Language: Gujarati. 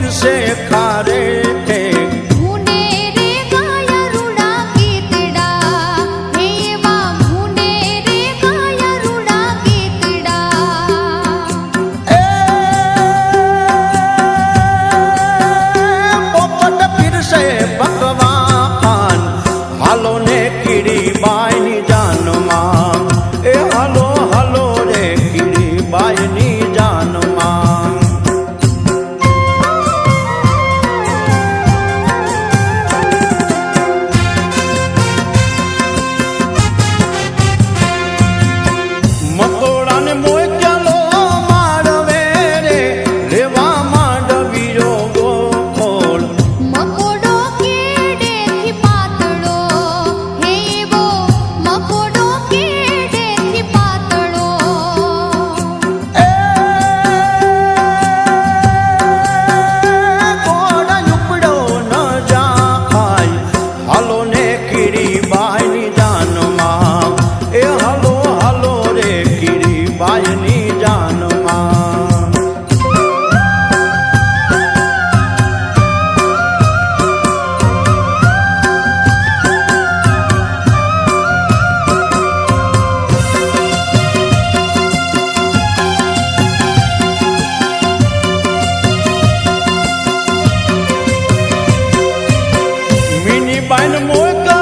પીરસે ખારે ભૂને રે ગાયરુડા ગીતડા હે એવા ભૂને રે ગાયરુડા ગીતડા એ પોપટ પીરસે ભગવાન હાલો ને કીડી બાયની જાનમાં એ હાલો હાલો રે કીડી બાયની જાનમાં મકોડાને મોકલો મારવે રે રેવા માંડવીરો ગોળ મકોડો કેડેથી પાતળો હે એવો મકોડો કેડેથી પાતળો એ કોડા ઉપડો ન જાય હાલો ને કીડી બાયની જાનમાં એ હાલો હાલો રે કીડી બાયની જાનમાં મિની બાયન મોકલો